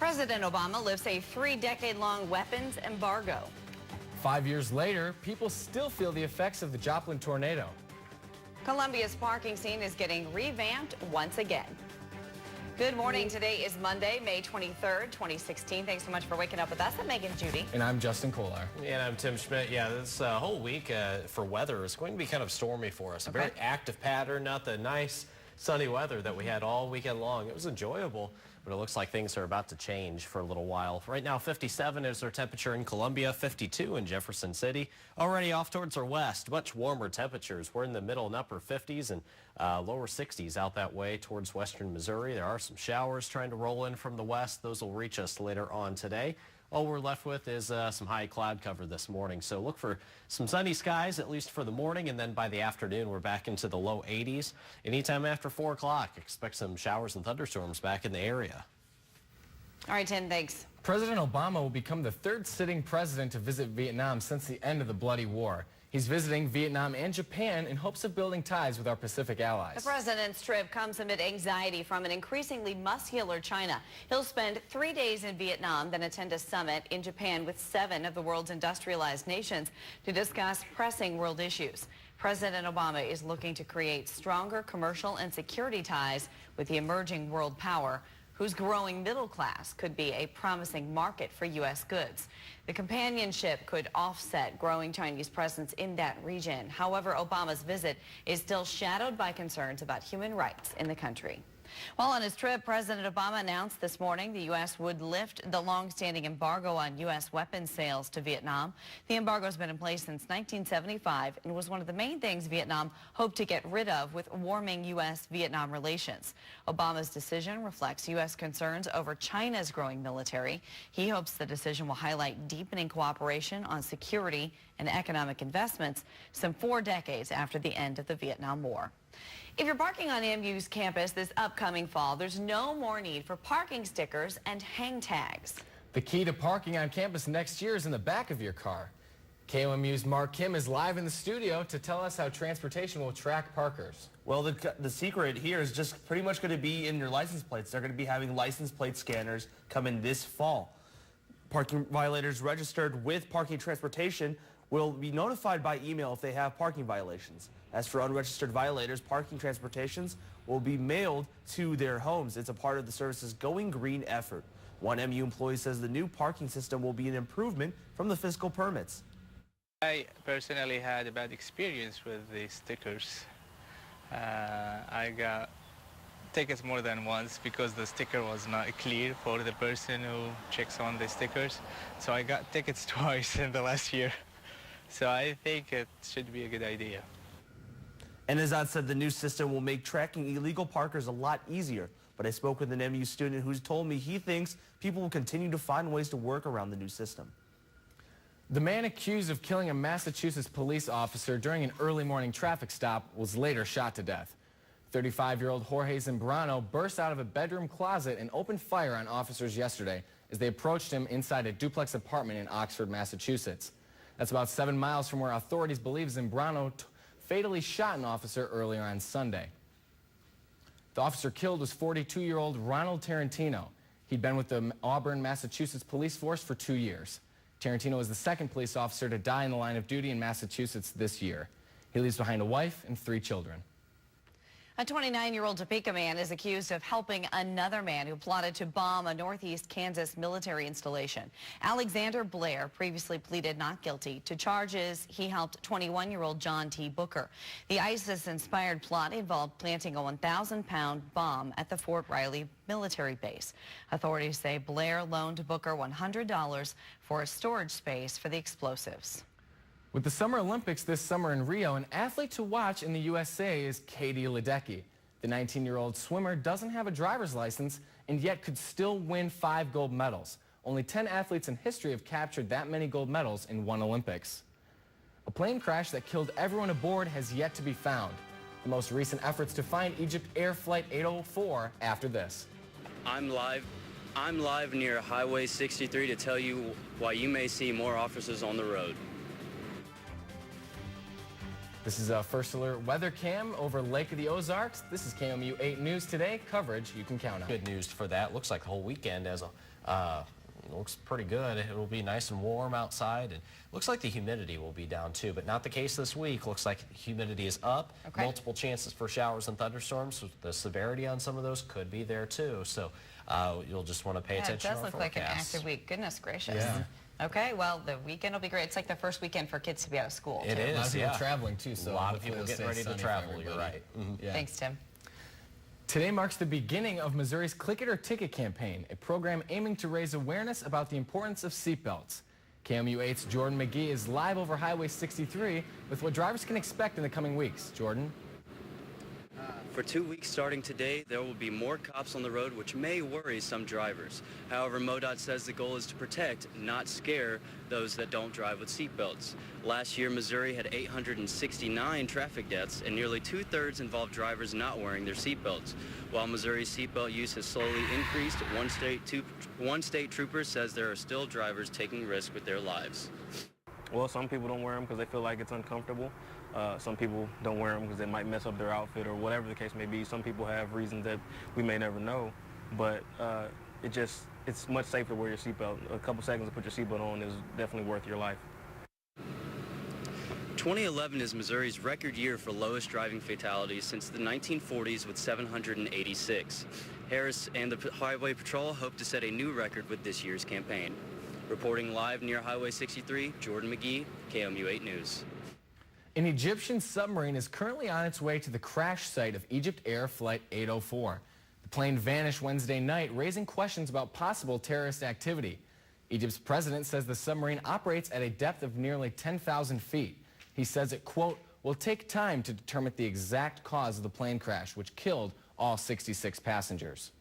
President Obama lifts a 3-decade-long weapons embargo. 5 years later, people still feel the effects of the Joplin tornado. Columbia's parking scene is getting revamped once again. Good morning. Today is Monday, May 23rd, 2016. Thanks so much for waking up with us. I'm Megan Judy. And I'm Justin Kollar. And I'm Tim Schmidt. Yeah, this whole week for weather is going to be kind of stormy for us. A very active pattern, not the nice sunny weather that we had all weekend long. It was enjoyable, but it looks like things are about to change for a little while. Right now, 57 is our temperature in Columbia, 52 in Jefferson City. Already off towards our west, much warmer temperatures. We're in the middle and upper 50s and lower 60s out that way towards western Missouri. There are some showers trying to roll in from the west. Those will reach us later on today. All we're left with is some high cloud cover this morning. So look for some sunny skies, at least for the morning, and then by the afternoon, we're back into the low 80s. Anytime after 4 o'clock, expect some showers and thunderstorms back in the area. All right, Tim, thanks. President Obama will become the 3rd sitting president to visit Vietnam since the end of the bloody war. He's visiting Vietnam and Japan in hopes of building ties with our Pacific allies. The president's trip comes amid anxiety from an increasingly muscular China. He'll spend 3 days in Vietnam, then attend a summit in Japan with 7 of the world's industrialized nations to discuss pressing world issues. President Obama is looking to create stronger commercial and security ties with the emerging world power, whose growing middle class could be a promising market for U.S. goods. The companionship could offset growing Chinese presence in that region. However, Obama's visit is still shadowed by concerns about human rights in the country. While on his trip, President Obama announced this morning the U.S. would lift the long-standing embargo on U.S. weapons sales to Vietnam. The embargo has been in place since 1975 and was one of the main things Vietnam hoped to get rid of with warming U.S.-Vietnam relations. Obama's decision reflects U.S. concerns over China's growing military. He hopes the decision will highlight deepening cooperation on security and economic investments some 4 decades after the end of the Vietnam War. If you're parking on AMU's campus this upcoming fall, there's no more need for parking stickers and hang tags. The key to parking on campus next year is in the back of your car. KOMU's Mark Kim is live in the studio to tell us how transportation will track parkers. Well, the secret here is just pretty much going to be in your license plates. They're going to be having license plate scanners come in this fall. Parking violators registered with parking transportation will be notified by email if they have parking violations. As for unregistered violators, parking transportations will be mailed to their homes. It's a part of the service's Going Green effort. One MU employee says the new parking system will be an improvement from the fiscal permits. I personally had a bad experience with the stickers. I got tickets more than once because the sticker was not clear for the person who checks on the stickers. So I got tickets twice in the last year. So I think it should be a good idea. And as I said, the new system will make tracking illegal parkers a lot easier. But I spoke with an MU student who's told me he thinks people will continue to find ways to work around the new system. The man accused of killing a Massachusetts police officer during an early morning traffic stop was later shot to death. 35-year-old Jorge Zambrano burst out of a bedroom closet and opened fire on officers yesterday as they approached him inside a duplex apartment in Oxford, Massachusetts. That's about 7 miles from where authorities believe Zambrano fatally shot an officer earlier on Sunday. The officer killed was 42-year-old Ronald Tarantino. He'd been with the Auburn, Massachusetts police force for 2 years. Tarantino was the 2nd police officer to die in the line of duty in Massachusetts this year. He leaves behind a wife and 3 children. A 29-year-old Topeka man is accused of helping another man who plotted to bomb a northeast Kansas military installation. Alexander Blair previously pleaded not guilty to charges he helped 21-year-old John T. Booker. The ISIS-inspired plot involved planting a 1,000-pound bomb at the Fort Riley military base. Authorities say Blair loaned Booker $100 for a storage space for the explosives. With the Summer Olympics this summer in Rio, an athlete to watch in the USA is Katie Ledecky. The 19-year-old swimmer doesn't have a driver's license and yet could still win 5 gold medals. Only 10 athletes in history have captured that many gold medals in one Olympics. A plane crash that killed everyone aboard has yet to be found. The most recent efforts to find Egypt Air Flight 804 after this. I'm live near Highway 63 to tell you why you may see more officers on the road. This is a First Alert weather cam over Lake of the Ozarks. This is KOMU 8 News Today, coverage you can count on. Good news for that. Looks like the whole weekend as a Looks pretty good. It will be nice and warm outside, and looks like the humidity will be down too, but not the case this week. Looks like humidity is up. Okay. Multiple chances for showers and thunderstorms. The severity on some of those could be there too, so you'll just want to pay attention to our It does look like an forecasts. active week. Goodness gracious. Yeah. Okay, well, the weekend will be great. It's like the first weekend for kids to be out of school, It too. is, A lot of people yeah. traveling too, so a lot of hopefully people it'll getting stay ready to sunny for travel. You're everybody. right. Mhm. Yeah. Thanks, Tim. Today marks the beginning of Missouri's Click It or Ticket campaign, a program aiming to raise awareness about the importance of seatbelts. KOMU 8's Jordan McGee is live over Highway 63 with what drivers can expect in the coming weeks. Jordan? For 2 weeks starting today, there will be more cops on the road, which may worry some drivers. However, MoDOT says the goal is to protect, not scare, those that don't drive with seatbelts. Last year, Missouri had 869 traffic deaths, and nearly 2/3 involved drivers not wearing their seatbelts. While Missouri's seatbelt use has slowly increased, one state trooper says there are still drivers taking risks with their lives. Well, some people don't wear them because they feel like it's uncomfortable. Some people don't wear them because it might mess up their outfit or whatever the case may be. Some people have reasons that we may never know, but it's much safer to wear your seatbelt. A couple seconds to put your seatbelt on is definitely worth your life. 2011 is Missouri's record year for lowest driving fatalities since the 1940s with 786. Harris and the Highway Patrol hope to set a new record with this year's campaign. Reporting live near Highway 63, Jordan McGee, KOMU 8 News. An Egyptian submarine is currently on its way to the crash site of Egypt Air Flight 804. The plane vanished Wednesday night, raising questions about possible terrorist activity. Egypt's president says the submarine operates at a depth of nearly 10,000 feet. He says it, quote, will take time to determine the exact cause of the plane crash, which killed all 66 passengers.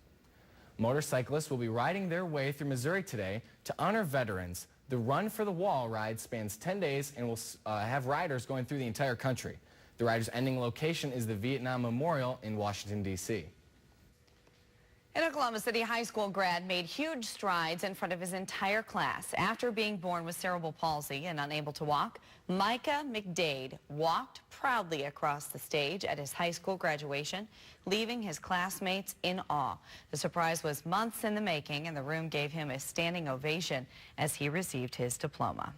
Motorcyclists will be riding their way through Missouri today to honor veterans. The Run for the Wall ride spans 10 days and will have riders going through the entire country. The rider's ending location is the Vietnam Memorial in Washington, D.C. An Oklahoma City high school grad made huge strides in front of his entire class. After being born with cerebral palsy and unable to walk, Micah McDade walked proudly across the stage at his high school graduation, leaving his classmates in awe. The surprise was months in the making, and the room gave him a standing ovation as he received his diploma.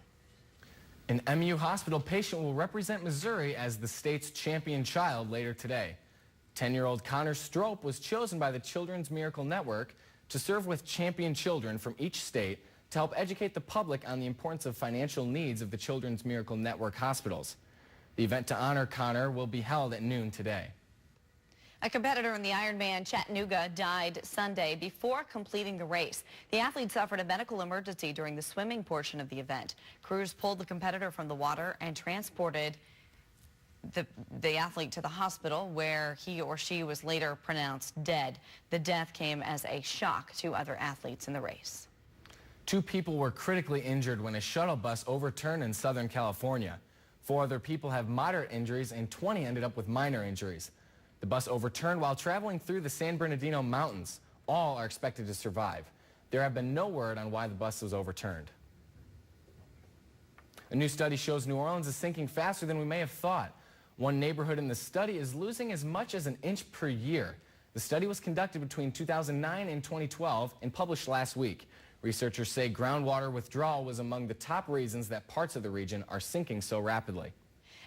An MU hospital patient will represent Missouri as the state's champion child later today. 10-year-old Connor Strope was chosen by the Children's Miracle Network to serve with champion children from each state to help educate the public on the importance of financial needs of the Children's Miracle Network hospitals. The event to honor Connor will be held at noon today. A competitor in the Ironman Chattanooga died Sunday before completing the race. The athlete suffered a medical emergency during the swimming portion of the event. Crews pulled the competitor from the water and transported the athlete to the hospital, where he or she was later pronounced dead. The death came as a shock to other athletes in the race. 2 people were critically injured when a shuttle bus overturned in Southern California. 4 other people have moderate injuries and 20 ended up with minor injuries. The bus overturned while traveling through the San Bernardino Mountains. All are expected to survive. There have been no word on why the bus was overturned. A new study shows New Orleans is sinking faster than we may have thought. One neighborhood in the study is losing as much as an inch per year. The study was conducted between 2009 and 2012 and published last week. Researchers say groundwater withdrawal was among the top reasons that parts of the region are sinking so rapidly.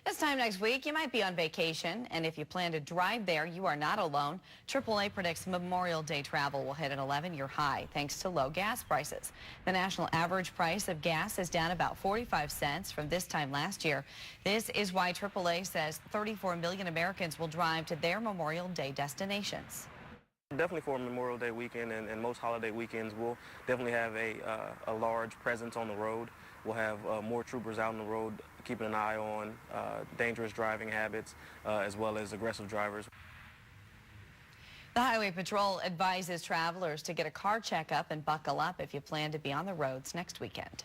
This time next week, you might be on vacation, and if you plan to drive there, you are not alone. AAA predicts Memorial Day travel will hit an 11-year high thanks to low gas prices. The national average price of gas is down about 45 cents from this time last year. This is why AAA says 34 million Americans will drive to their Memorial Day destinations. Definitely for Memorial Day weekend and most holiday weekends, we'll definitely have a large presence on the road. We'll have more troopers out on the road keeping an eye on dangerous driving habits as well as aggressive drivers. The Highway Patrol advises travelers to get a car checkup and buckle up if you plan to be on the roads next weekend.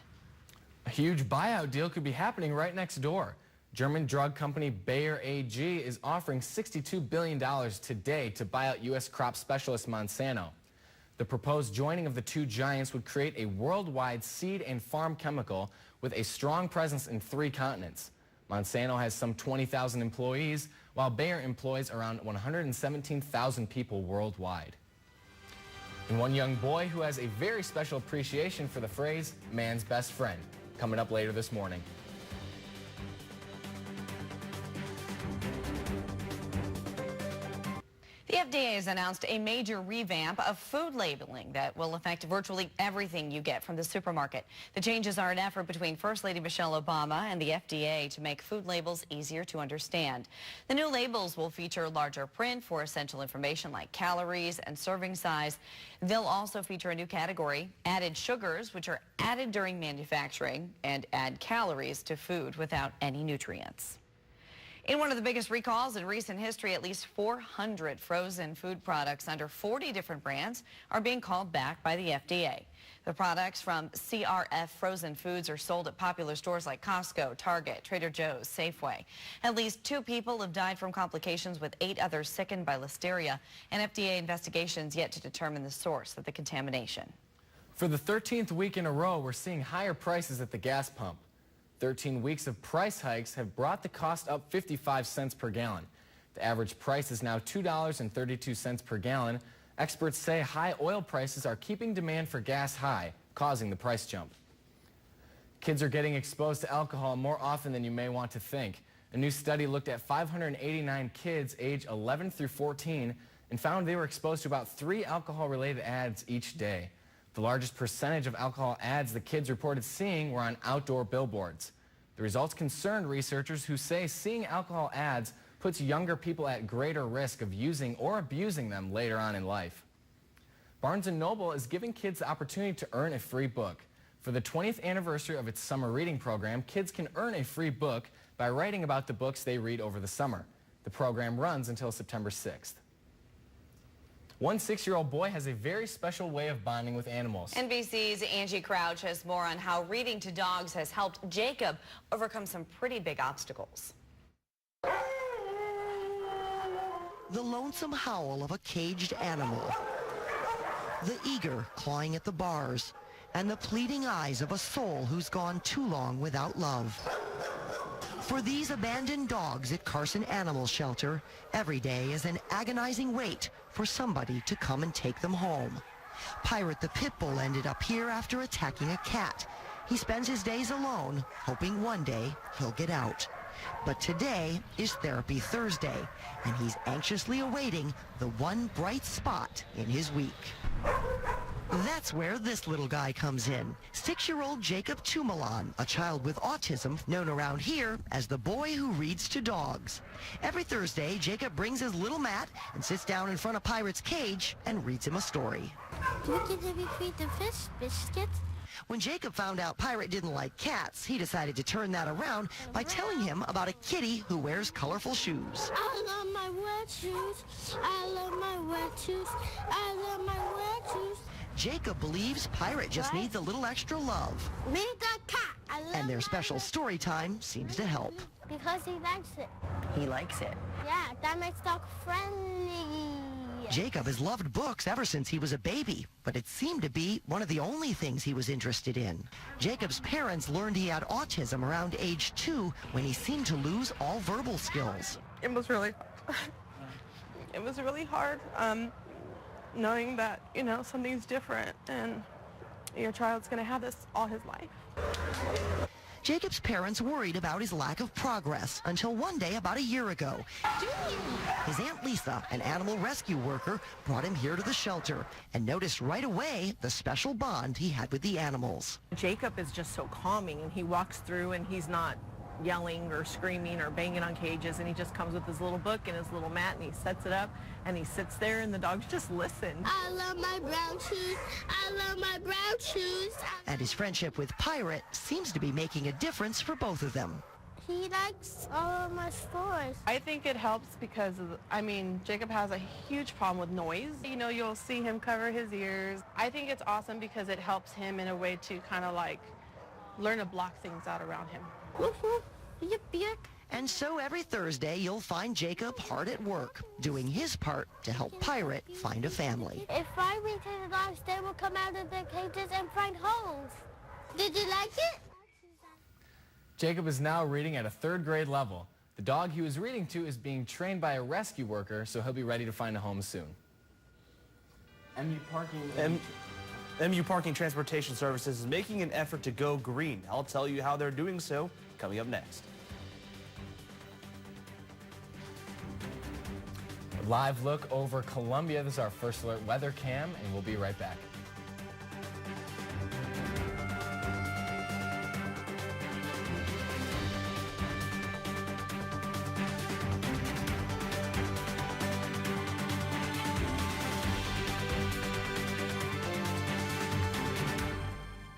A huge buyout deal could be happening right next door. German drug company Bayer AG is offering $62 billion today to buy out U.S. crop specialist Monsanto. The proposed joining of the two giants would create a worldwide seed and farm chemical with a strong presence in 3 continents. Monsanto has some 20,000 employees, while Bayer employs around 117,000 people worldwide. And one young boy who has a very special appreciation for the phrase, man's best friend, coming up later this morning. The FDA has announced a major revamp of food labeling that will affect virtually everything you get from the supermarket. The changes are an effort between First Lady Michelle Obama and the FDA to make food labels easier to understand. The new labels will feature larger print for essential information like calories and serving size. They'll also feature a new category, added sugars, which are added during manufacturing, and add calories to food without any nutrients. In one of the biggest recalls in recent history, at least 400 frozen food products under 40 different brands are being called back by the FDA. The products from CRF Frozen Foods are sold at popular stores like Costco, Target, Trader Joe's, Safeway. At least 2 people have died from complications, with 8 others sickened by listeria. An FDA investigation is yet to determine the source of the contamination. For the 13th week in a row, we're seeing higher prices at the gas pump. 13 weeks of price hikes have brought the cost up 55 cents per gallon. The average price is now $2.32 per gallon. Experts say high oil prices are keeping demand for gas high, causing the price jump. Kids are getting exposed to alcohol more often than you may want to think. A new study looked at 589 kids age 11 through 14 and found they were exposed to about 3 alcohol-related ads each day. The largest percentage of alcohol ads the kids reported seeing were on outdoor billboards. The results concerned researchers who say seeing alcohol ads puts younger people at greater risk of using or abusing them later on in life. Barnes & Noble is giving kids the opportunity to earn a free book. For the 20th anniversary of its summer reading program, kids can earn a free book by writing about the books they read over the summer. The program runs until September 6th. One 6-year-old boy has a very special way of bonding with animals. NBC's Angie Crouch has more on how reading to dogs has helped Jacob overcome some pretty big obstacles. The lonesome howl of a caged animal, the eager clawing at the bars, and the pleading eyes of a soul who's gone too long without love. For these abandoned dogs at Carson Animal Shelter, every day is an agonizing wait for somebody to come and take them home. Pirate the pit bull ended up here after attacking a cat. He spends his days alone, hoping one day he'll get out. But today is Therapy Thursday, and he's anxiously awaiting the one bright spot in his week. That's where this little guy comes in. 6-year-old Jacob Tumalon, a child with autism known around here as the boy who reads to dogs. Every Thursday, Jacob brings his little mat and sits down in front of Pirate's cage and reads him a story. Can we feed the fish biscuits? When Jacob found out Pirate didn't like cats, he decided to turn that around by telling him about a kitty who wears colorful shoes. I love my wet shoes. I love my wet shoes. I love my wet shoes. Jacob believes Pirate just needs a little extra love. Me the cat. I love And their special story time seems to help. Because he likes it. He likes it. Yeah, that makes dog friendly. Jacob has loved books ever since he was a baby, but it seemed to be one of the only things he was interested in. Jacob's parents learned he had autism around age 2 when he seemed to lose all verbal skills. It was really hard knowing that, something's different and your child's going to have this all his life. Jacob's parents worried about his lack of progress until one day about a year ago. His Aunt Lisa, an animal rescue worker, brought him here to the shelter and noticed right away the special bond he had with the animals. Jacob is just so calming, and he walks through and he's not yelling or screaming or banging on cages, and he just comes with his little book and his little mat and he sets it up and he sits there and the dogs just listen. I love my brown shoes. I love my brown shoes. And his friendship with Pirate seems to be making a difference for both of them. He likes all of my stores. I think it helps because, Jacob has a huge problem with noise. You'll see him cover his ears. I think it's awesome because it helps him in a way to kind of learn to block things out around him. Yip, yip. And so every Thursday, you'll find Jacob hard at work, doing his part to help Pirate find a family. If I read to the dogs, they will come out of their cages and find holes. Did you like it? Jacob is now reading at a 3rd grade level. The dog he was reading to is being trained by a rescue worker, so he'll be ready to find a home soon. MU Parking Transportation Services is making an effort to go green. I'll tell you how they're doing so coming up next. Live look over Columbia. This is our First Alert weather cam, and we'll be right back.